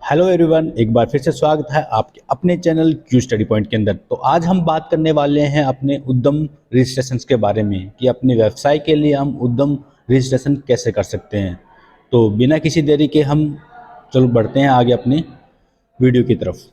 Hello everyone, एक बार फिर से स्वागत है आपके अपने चैनल क्यू स्टडी पॉइंट के अंदर। तो आज हम बात करने वाले हैं अपने उद्यम रजिस्ट्रेशन के बारे में कि अपने व्यवसाय के लिए हम उद्यम रजिस्ट्रेशन कैसे कर सकते हैं। तो बिना किसी देरी के हम चलो बढ़ते हैं आगे अपनी वीडियो की तरफ।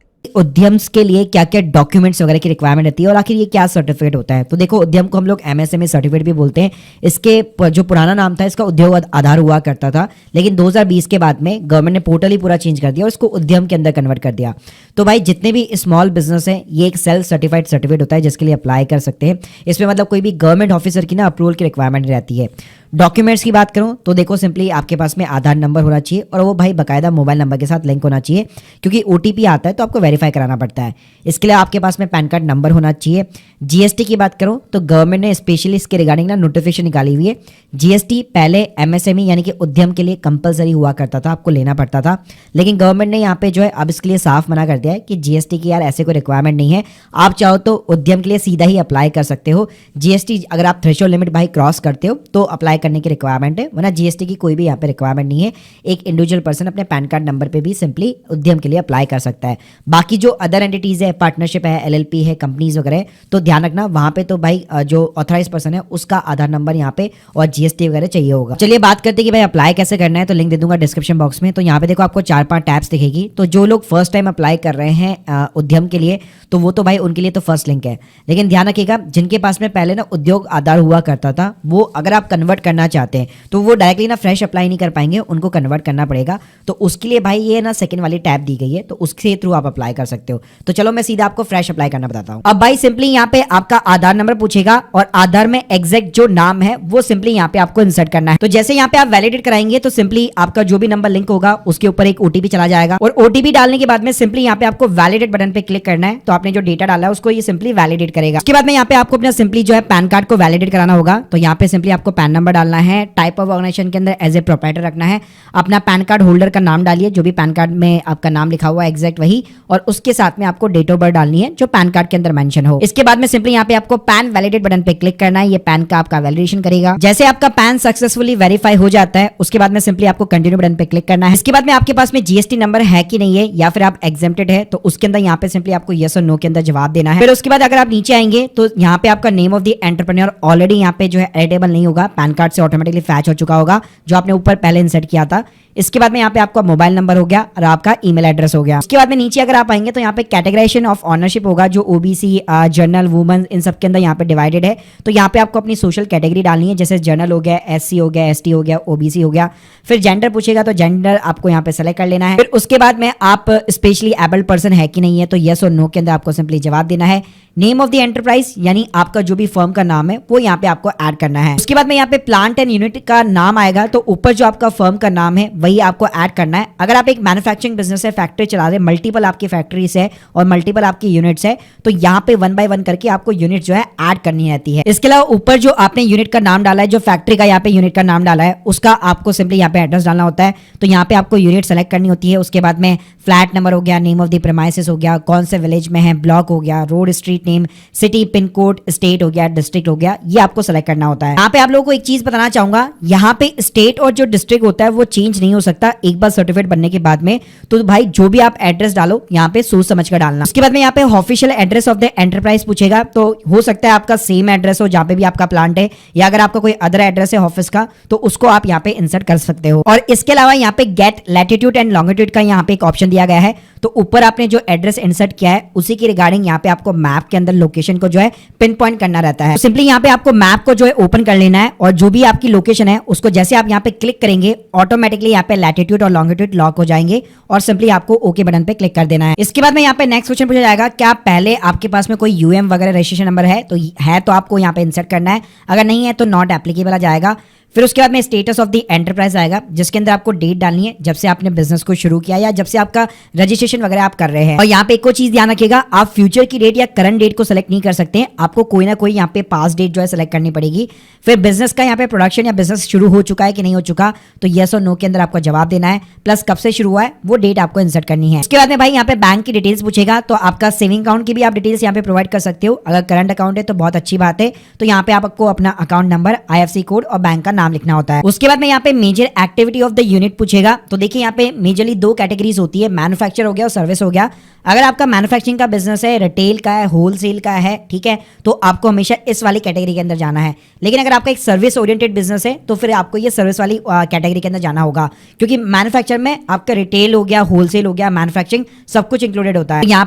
उद्यम्स के लिए क्या क्या डॉक्यूमेंट्स वगैरह की रिक्वायरमेंट रहती है और आखिर ये क्या सर्टिफिकेट होता है। तो देखो, उद्यम को हम लोग एमएसएमई सर्टिफिकेट भी बोलते हैं। इसके जो पुराना नाम था इसका उद्योग आधार हुआ करता था, लेकिन 2020 के बाद में गवर्नमेंट ने पोर्टल ही पूरा चेंज कर दिया और इसको उद्यम के अंदर कन्वर्ट कर दिया। तो भाई जितने भी स्मॉल बिजनेस हैं ये एक सेल्फ सर्टिफाइड सर्टिफिकेट होता है जिसके लिए अप्लाई कर सकते हैं। इसमें मतलब कोई भी गवर्नमेंट ऑफिसर की ना अप्रूवल की रिक्वायरमेंट रहती है। डॉक्यूमेंट्स की बात करूं तो देखो, सिंपली आपके पास में आधार नंबर होना चाहिए और वो भाई बाकायदा मोबाइल नंबर के साथ लिंक होना चाहिए, क्योंकि ओटीपी आता है तो आपको वेरीफाई कराना पड़ता है। इसके लिए आपके पास में पैन कार्ड नंबर होना चाहिए। जीएसटी की बात करूं तो गवर्नमेंट ने स्पेशली इसके रिगार्डिंग ना नोटिफिकेशन निकाली हुई है। जीएसटी पहले एमएसएमई यानी कि उद्यम के लिए कंपलसरी हुआ करता था, आपको लेना पड़ता था, लेकिन गवर्नमेंट ने यहाँ पे जो है अब इसके लिए साफ मना कर दिया है कि जीएसटी की यार ऐसे कोई रिक्वायरमेंट नहीं है। आप चाहो तो उद्यम के लिए सीधा ही अप्लाई कर सकते हो। जीएसटी अगर आप थ्रेशोल्ड लिमिट भाई क्रॉस करते हो तो अप्लाई करने की रिक्वायरमेंट है, वरना जीएसटी की कोई भी यहाँ पे रिक्वायरमेंट नहीं है। एक इंडिविजुअल पर्सन अपने पैन कार्ड नंबर पे भी सिंपली उद्यम के लिए अप्लाई कर सकता है। बाकी जो अदर एंटिटीज है, पार्टनरशिप है, एलएलपी है, कंपनीज वगैरह, तो ध्यान रखना वहां पे तो भाई जो ऑथराइज पर्सन है उसका आधार नंबर यहाँ पे और जीएसटी वगैरह चाहिए होगा। चलिए बात करते हैं कि भाई अप्लाई कैसे करना है। तो लिंक दे दूंगा डिस्क्रिप्शन बॉक्स में। तो यहाँ पे देखो आपको 4-5 टैब्स दिखेगी। तो जो लोग फर्स्ट टाइम अप्लाई कर रहे हैं उद्यम के लिए, तो वो तो भाई उनके लिए तो फर्स्ट लिंक है। लेकिन ध्यान रखिएगा, जिनके पास में पहले ना उद्योग आधार हुआ करता था, वो अगर आप कन्वर्ट करना चाहते हैं तो वो डायरेक्टली ना फ्रेश अप्लाई नहीं कर पाएंगे, उनको कन्वर्ट करना पड़ेगा। तो उसके लिए भाई ये ना सेकंड वाली टैब दी गई है, तो उसके थ्रू आप अप्लाई कर सकते हो। तो चलो मैं सीधा आपको फ्रेश अप्लाई करना बताता हूँ। अब भाई सिंपली यहाँ पे आपका आधार नंबर पूछेगा और आधार में एग्जैक्ट जो नाम है वो सिंपली यहाँ पे आपको इंसर्ट करना है। तो जैसे यहाँ पे आप वैलिडेट कराएंगे तो सिंपली आपका जो भी नंबर लिंक होगा उसके ऊपर एक ओटीपी चला जाएगा और ओटीपी डालने के बाद में सिंपली यहाँ पे आपको वैलिडेट बटन पे क्लिक करना है। तो आपने जो डेटा डाला है उसको ये सिंपली वैलिडेट करेगा। उसके बाद में यहाँ पे आपको अपना सिंपली जो है पैन कार्ड को वैलिडेट कराना होगा। तो यहाँ पे सिंपली आपको पैन नंबर डालना है, टाइप ऑफ ऑर्गेनाइजेशन के अंदर एज ए प्रोप्राइटर रखना है, अपना पैन कार्ड होल्डर का नाम डालिए, जो भी पैन कार्ड में आपका नाम लिखा हुआ है एग्जैक्ट वही, और उसके साथ में आपको डेट ऑफ बर्थ डालनी है जो पैन कार्ड के अंदर मेंशन हो। इसके बाद में सिंपली यहाँ पे आपको पैन वैलिडेट बटन पे क्लिक करना है। ये पैन का आपका वैलिडेशन करेगा। जैसे आपका पैन सक्सेसफुली वेरीफाई हो जाता है उसके बाद में सिंपली आपको कंटिन्यू बटन पे क्लिक करना है। इसके बाद में आपके पास में जीएसटी नंबर है कि नहीं है, या फिर आप एग्जेम्प्टेड है, तो उसके अंदर यहाँ पे सिंपली आपको यस और नो के अंदर जवाब देना है। फिर उसके बाद अगर आप नीचे आएंगे तो यहाँ पे आपका name of the entrepreneur already यहाँ पे जो है एडिटेबल नहीं होगा, पैन कार्ड से ऑटोमेटिकली फैच हो चुका होगा जो आपने ऊपर पहले इंसर्ट किया था। इसके बाद में यहाँ पे आपका मोबाइल नंबर हो गया और आपका ईमेल एड्रेस हो गया। उसके बाद में नीचे अगर आप आएंगे तो यहाँ पे कैटेगराइजेशन ऑफ ऑनरशिप होगा, जो ओबीसी, जनरल, वुमेन, इन सब के अंदर यहाँ पे डिवाइडेड है। तो यहाँ पे आपको अपनी सोशल कैटेगरी डालनी है, जैसे जनरल हो गया, एससी हो गया, एसटी हो गया, ओबीसी हो गया। फिर जेंडर पूछेगा तो जेंडर आपको यहाँ पे सेलेक्ट कर लेना है। फिर उसके बाद में आप स्पेशली एबल्ड पर्सन है कि नहीं है, तो यस और नो के अंदर आपको सिंपली जवाब देना है। नेम ऑफ द एंटरप्राइज यानी आपका जो भी फर्म का नाम है वो यहाँ पे आपको ऐड करना है। उसके बाद में यहाँ पे प्लांट एंड यूनिट का नाम आएगा, तो ऊपर जो आपका फर्म का नाम है वही आपको ऐड करना है। अगर आप एक मैन्युफैक्चरिंग बिजनेस है, फैक्ट्री चला रहे, मल्टीपल आपकी फैक्ट्रीज है और मल्टीपल आपकी यूनिट्स है, तो यहाँ पे 1 बाय 1 करके आपको यूनिट जो है ऐड करनी रहती है। इसके अलावा ऊपर जो आपने यूनिट का नाम डाला है, जो फैक्ट्री का यहाँ पे यूनिट का नाम डाला है, उसका आपको सिंपली यहाँ पे एड्रेस डालना होता है। तो यहाँ पे आपको यूनिट सेलेक्ट करनी होती है। उसके बाद में फ्लैट नंबर हो गया, नेम ऑफ द प्रेमाइसेस हो गया, कौन से विलेज में है, ब्लॉक हो गया, road, street name, city, pin code, state हो गया, डिस्ट्रिक्ट हो गया, ये आपको सेलेक्ट करना होता है। यहाँ पे आप लोगों को एक चीज बताना चाहूंगा, यहाँ पे स्टेट और जो डिस्ट्रिक्ट होता है वो चेंज नहीं हो सकता एक बार सर्टिफिकेट बनने के बाद में। तो भाई जो भी आप एड्रेस डालो यहाँ पे सोच समझ कर डालना। उसके बाद में यहाँ पे official address of the enterprise पूछेगा, तो हो सकता है आपका सेम एड्रेस हो जहाँ पे भी आपका प्लांट है, या अगर आपका कोई अदर एड्रेस है ऑफिस का तो उसको आप यहाँ पे इंसर्ट कर सकते हो। और इसके अलावा यहाँ पे गेट लैटिट्यूड एंड लॉन्गिट्यूड का यहाँ पे एक ऑप्शन दिया गया है। तो ऊपर आपने जो एड्रेस इंसर्ट किया है उसी की रिगार्डिंग यहाँ पे आपको मैप के अंदर लोकेशन को जो है पिन पॉइंट करना रहता है। तो सिंपली यहाँ पे आपको मैप को जो है ओपन कर लेना है और जो भी आपकी लोकेशन है उसको जैसे आप यहाँ पे क्लिक करेंगे ऑटोमेटिकली यहाँ पे लैटिट्यूड और लॉन्गिट्यूड लॉक हो जाएंगे और सिंपली आपको ओके बटन पे क्लिक कर देना है। इसके बाद में यहाँ पे नेक्स्ट क्वेश्चन पूछा जाएगा, क्या पहले आपके पास में कोई यूएम वगैरह रजिस्ट्रेशन नंबर है, तो है तो आपको यहाँ पे इंसर्ट करना है, अगर नहीं है तो नॉट एप्लीकेबल आ जाएगा। फिर उसके बाद में स्टेटस ऑफ द एंटरप्राइज आएगा, जिसके अंदर आपको डेट डालनी है जब से आपने बिजनेस को शुरू किया या जब से आपका रजिस्ट्रेशन वगैरह आप कर रहे हैं। और यहाँ पे एक और चीज ध्यान रखिएगा, आप फ्यूचर की डेट या करंट डेट को सिलेक्ट नहीं कर सकते हैं, आपको कोई ना कोई यहाँ पे पास डेट जो है सिलेक्ट करनी पड़ेगी। फिर बिजनेस का यहाँ पे प्रोडक्शन या बिजनेस शुरू हो चुका है कि नहीं हो चुका, तो येस और नो के अंदर आपको जवाब देना है, प्लस कब से शुरू हुआ है वो डेट आपको इंसर्ट करनी है। उसके बाद में भाई यहाँ पे बैंक की डिटेल्स पूछेगा, तो आपका सेविंग अकाउंट की भी आप डिटेल्स यहाँ पे प्रोवाइड कर सकते हो। अगर करंट अकाउंट है तो बहुत अच्छी बात है, तो यहाँ पे आपको अपना अकाउंट नंबर, आईएफएससी कोड और बैंक का नाम लिखना होता है। उसके बाद में यहाँ पे major activity of the unit पूछेगा। तो देखिए यहाँ पे मेजरली दो कैटेगरीज होती है, मैन्युफैक्चर हो गया और सर्विस हो गया। अगर आपका मैन्युफैक्चरिंग का बिजनेस है, रिटेल का है, होलसेल का है, ठीक है, तो आपको हमेशा इस वाली कैटेगरी के अंदर जाना है। लेकिन अगर आपका एक सर्विस ओरिएंटेड बिजनेस है तो फिर आपको ये सर्विस वाली कैटेगरी के अंदर जाना होगा, क्योंकि मैन्युफैक्चर में आपका रिटेल हो गया, होलसेल हो गया, मैन्युफैक्चरिंग सब कुछ इंक्लूडेड होता है। यहाँ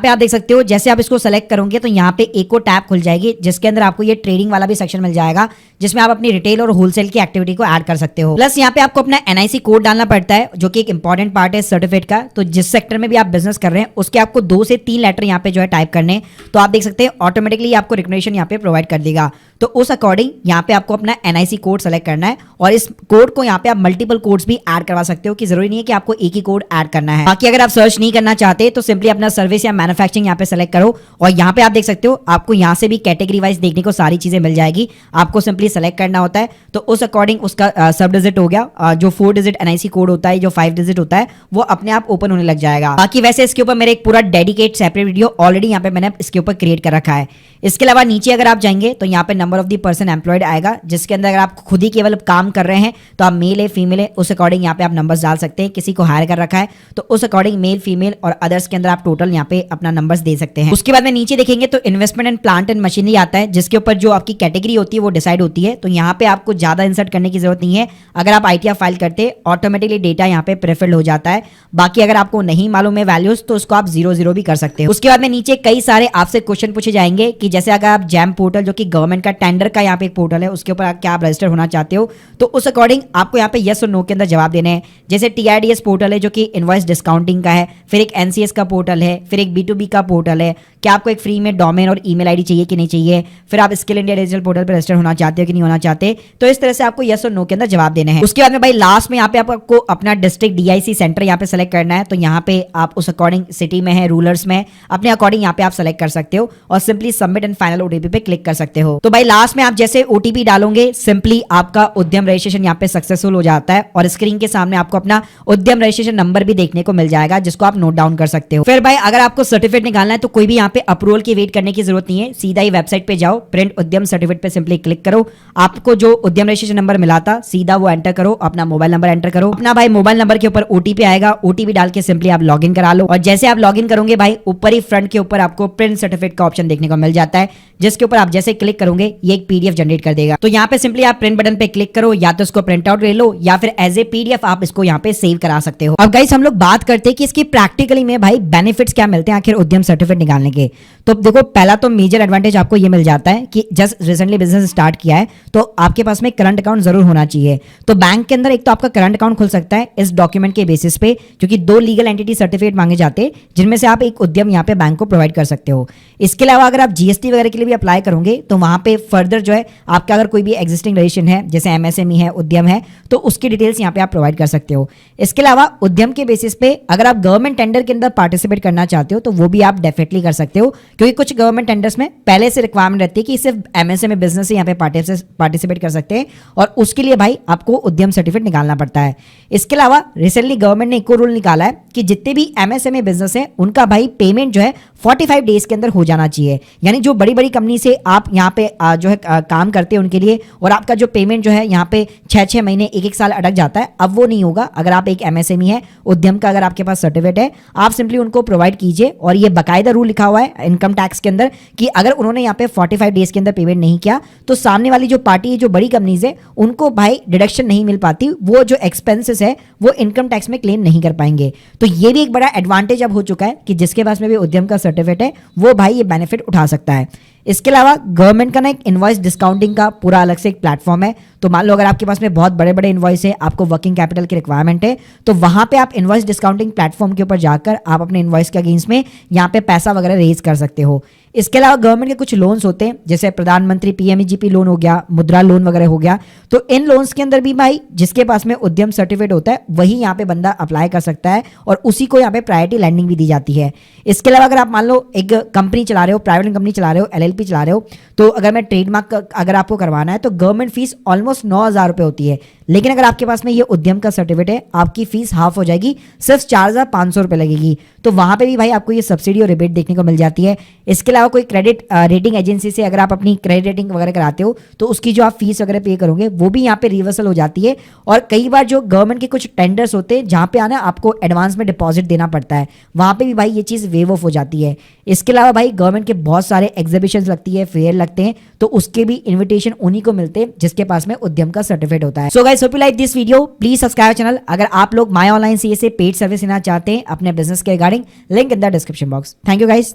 पे आप देख सकते हो, जैसे आप इसको सेलेक्ट करोगे तो यहाँ पे एक और टैब खुल जाएगी जिसके अंदर आपको ये ट्रेडिंग वाला भी सेक्शन मिल जाएगा, जिसमें आप अपनी रिटेल और होलसेल की एक्टिविटी को ऐड कर सकते हो। प्लस यहाँ पे आपको अपना एनआईसी कोड डालना पड़ता है, जो कि एक इंपॉर्टेंट पार्ट है सर्टिफिकेट का। तो जिस सेक्टर में भी आप बिजनेस कर रहे हैं उसके आपको 2 से 3 लेटर यहाँ पे जो है टाइप करने, तो आप देख सकते हैं ऑटोमेटिकली आपको रिकमेंडेशन यहाँ पे प्रोवाइड कर देगा। तो उस अकॉर्डिंग यहाँ पे आपको अपना एनआईसी कोड सेलेक्ट करना है, और इस कोड को यहाँ पे आप मल्टीपल कोड्स भी ऐड करवा सकते हो, कि जरूरी नहीं है कि आपको एक ही कोड ऐड करना है। बाकी अगर आप सर्च नहीं करना चाहते तो सिंपली अपना सर्विस या मैन्युफैक्चरिंग यहाँ पे सेलेक्ट करो, और यहाँ पे आप देख सकते हो आपको यहाँ से भी कैटेगरी वाइज देखने को सारी चीजें मिल जाएगी। आपको सिंपली सेलेक्ट करना होता है, तो उस अकॉर्डिंग उसका सब डिजिट हो गया, जो 4 डिजिट एनआईसी कोड होता है, जो 5 डिजिट होता है, वो अपने आप ओपन होने लग जाएगा। बाकी वैसे इसके ऊपर मेरे एक पूरा डेडिकेट सेपरेट वीडियो ऑलरेडी यहाँ पे मैंने इसके ऊपर क्रिएट कर रखा है। इसके अलावा नीचे अगर आप जाएंगे तो यहाँ पे number of the person employed आएगा, जिसके अंदर अगर आप खुद ही केवल काम कर रहे हैं तो आप मेल है फीमेल है उस अकॉर्डिंग यहाँ पे आप नंबर्स डाल सकते हैं। किसी को हायर कर रखा है तो उस अकॉर्डिंग मेल फीमेल और अदर्स के अंदर आप टोटल यहाँ पे अपना नंबर्स दे सकते हैं। उसके बाद में नीचे देखेंगे तो investment and plant and machinery आता है, जिसके ऊपर जो आपकी कैटेगरी होती है वो डिसाइड होती है। तो यहाँ पे आपको ज्यादा इंसर्ट करने की जरूरत नहीं है, अगर आप आईटीआर फाइल करते ऑटोमेटिकली डेटा यहाँ पे प्रेफर्ड हो जाता है। बाकी अगर आपको नहीं मालूम है वैल्यूज तो उसको आप 0 भी कर सकते हो। उसके बाद में नीचे कई सारे आपसे क्वेश्चन पूछे जाएंगे, कि जैसे अगर आप जैम पोर्टल, जो कि गवर्नमेंट का टेंडर का यहाँ पे एक पोर्टल है, उसके ऊपर क्या आप रजिस्टर होना चाहते हो, तो उस अकॉर्डिंग आपको यहाँ पे यस और नो के अंदर जवाब देने हैं। जैसे टीआईडीएस पोर्टल है जो कि इनवॉइस डिस्काउंटिंग का है, फिर एक एनसीएस का पोर्टल है, फिर एक B2B का पोर्टल है, क्या आपको एक फ्री में डोमेन और ईमेल आईडी चाहिए कि नहीं चाहिए, फिर आप स्किल इंडिया डिजिटल पोर्टल पर रजिस्टर होना चाहते हो कि नहीं होना चाहते। तो इस तरह से आपको यस और नो के अंदर जवाब देने हैं। उसके बाद में भाई लास्ट में यहाँ पे आपको अपना डिस्ट्रिक्ट डीआईसी सेंटर यहाँ पे सेलेक्ट करना है। तो यहाँ पे आप उस अकॉर्डिंग सिटी में है, रूरल्स में, अपने अकॉर्डिंग यहाँ पे आप सेलेक्ट कर सकते हो, और simply submit and final OTP पे क्लिक कर सकते हो। तो भाई लास्ट में आप जैसे ओटीपी डालोगे सिंपली आपका उद्यम रजिस्ट्रेशन यहाँ पे सक्सेसफुल हो जाता है, और स्क्रीन के सामने आपको अपना उद्यम रजिस्ट्रेशन नंबर भी देखने को मिल जाएगा, जिसको आप नोट डाउन कर सकते हो। फिर भाई अगर आपको सर्टिफिकेट निकालना है तो कोई भी यहाँ पे अप्रूवल की वेट करने की जरूरत नहीं है, सीधा ही वेबसाइट पे जाओ, प्रिंट उद्यम सर्टिफिकेट पे सिंपली क्लिक करो, आपको जो उद्यम रजिस्ट्रेशन नंबर मिला था सीधा वो एंटर करो, अपना मोबाइल नंबर एंटर करो, अपना भाई मोबाइल नंबर के ऊपर ओटीपी आएगा, ओटीपी डाल के सिंपली आप लॉगिन करा लो। और जैसे आप लॉगिन करोगे भाई ऊपर ही फ्रंट के ऊपर आपको प्रिंट सर्टिफिकेट का ऑप्शन देखने को मिल जाता है, जिसके ऊपर आप जैसे क्लिक करोगे ये एक पीडीएफ जनरेट कर देगा। तो यहाँ पे सिंपली आप प्रिंट बटन पे क्लिक करो, या तो इसको प्रिंट आउट ले लो या फिर एज ए पीडीएफ आप इसको यहाँ पे सेव करा सकते हो। अब गाइस हम लोग बात करते हैं कि इसकी प्रैक्टिकली में भाई बेनिफिट्स क्या मिलते हैं आखिर उद्यम सर्टिफिकेट निकालने के। तो देखो पहला तो मेजर एडवांटेज आपको ये मिल जाता है कि जस्ट रिसेंटली बिजनेस स्टार्ट किया है तो आपके पास में करंट अकाउंट जरूर होना चाहिए। तो बैंक के अंदर एक तो आपका करंट अकाउंट खुल सकता है इस डॉक्यूमेंट के बेसिस पे, क्योंकि 2 लीगल एंटिटी सर्टिफिकेट मांगे जाते हैं, जिनमें से आप एक उद्यम यहाँ पे बैंक को प्रोवाइड कर सकते हो। इसके अलावा अगर आप जीएसटी वगैरह के लिए भी अप्लाई करोगे तो वहां पे फर्दर जो है आपका अगर कोई भी एग्जिस्टिंग रजिस्ट्रेशन है, जैसे एमएसएमई है, उद्यम है, तो उसकी डिटेल्स यहाँ पे आप प्रोवाइड कर सकते हो। इसके अलावा उद्यम के बेसिस पे अगर आप गवर्नमेंट टेंडर के अंदर पार्टिसिपेट करना चाहते हो तो वो भी आप डेफिनेटली कर सकते हो, क्योंकि कुछ गवर्नमेंट टेंडर्स में पहले से रिक्वायरमेंट रहती है कि सिर्फ एमएसएमई बिजनेस से यहाँ पे पार्टिसिपेट कर सकते हैं, और उसके लिए भाई आपको उद्यम सर्टिफिकेट निकालना पड़ता है। इसके अलावा रिसेंटली गवर्नमेंट ने एक और रूल निकाला है कि जितने भी एमएसएमई बिजनेस है उनका भाई पेमेंट जो है 45 डेज के अंदर हो जाना चाहिए। यानी जो बड़ी बड़ी कंपनी से आप यहाँ पे जो है काम करते हैं उनके लिए, और आपका जो पेमेंट जो है यहाँ पे 6-6 महीने 1-1 साल अटक जाता है, अब वो नहीं होगा। अगर आप एक एमएसएमई है, उद्यम का अगर आपके पास सर्टिफिकेट है, आप सिंपली उनको प्रोवाइड कीजिए, और ये बाकायदा रूल लिखा हुआ है इनकम टैक्स के अंदर कि अगर उन्होंने यहाँ पे 45 डेज के अंदर पेमेंट नहीं किया तो सामने वाली जो पार्टी है, जो बड़ी कंपनीज है, उनको भाई डिडक्शन नहीं मिल पाती, वो जो एक्सपेंसेस है वो इनकम टैक्स में क्लेम नहीं कर पाएंगे। तो ये भी एक बड़ा एडवांटेज अब हो चुका है कि जिसके पास में भी उद्यम का सर्टिफिकेट है वो भाई ये बेनिफिट उठा सकता है। इसके अलावा गवर्नमेंट का ना एक इनवॉइस डिस्काउंटिंग का पूरा अलग से एक प्लेटफॉर्म है। तो मान लो अगर आपके पास में बहुत बड़े बड़े इनवॉइस है, आपको वर्किंग कैपिटल की रिक्वायरमेंट है, तो वहां पे आप इनवॉइस डिस्काउंटिंग प्लेटफॉर्म के ऊपर जाकर आप अपने इनवॉइस के अगेंस्ट में यहाँ पे पैसा वगैरह रेज कर सकते हो। इसके अलावा गवर्नमेंट के कुछ लोन्स होते हैं, जैसे प्रधानमंत्री पीएमईजीपी लोन हो गया, मुद्रा लोन वगैरह हो गया, तो इन लोन्स के अंदर भी भाई जिसके पास में उद्यम सर्टिफिकेट होता है वही यहाँ पे बंदा अप्लाई कर सकता है, और उसी को यहाँ पे प्रायोरिटी लैंडिंग भी दी जाती है। इसके अलावा अगर आप मान लो एक कंपनी चला रहे हो, प्राइवेट कंपनी चला रहे हो, LLP LLP चला रहे हो तो अगर मैं ट्रेडमार्क अगर आपको करवाना है तो गवर्नमेंट फीस ऑलमोस्ट 9,000 रुपये होती है। लेकिन अगर आपके पास में ये उद्यम का सर्टिफिकेट है आपकी फीस हाफ हो जाएगी, सिर्फ 4,500 रुपये लगेगी। तो वहाँ पे भी भाई आपको ये सब्सिडी और रिबेट देखने को मिल जाती है। इसके अलावा कोई क्रेडिट रेटिंग एजेंसी से अगर आप अपनी क्रेडिट रेटिंग वगैरह कराते हो तो उसकी जो आप फीस वगैरह पे करोगे वो भी यहाँ पे रिवर्सल हो जाती है। और कई बार जो गवर्नमेंट के कुछ टेंडर्स होते हैं जहाँ पे आना आपको एडवांस में डिपॉजिट देना पड़ता है, वहाँ पे भी भाई ये चीज़ वेव ऑफ हो जाती है। इसके अलावा भाई गवर्नमेंट के बहुत सारे एग्जीबिशंस लगती है, फेयर लगते हैं, तो उसके भी इन्विटेशन उन्हीं को मिलते हैं जिसके पास में उद्यम का सर्टिफिकेट होता है। So guys, hope you like this video, please subscribe channel. अगर आप लोग माय ऑनलाइन सीए से पेड सर्विस लेना चाहते हैं अपने बिजनेस के regarding, link in the description box. Thank you guys,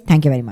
thank you very much.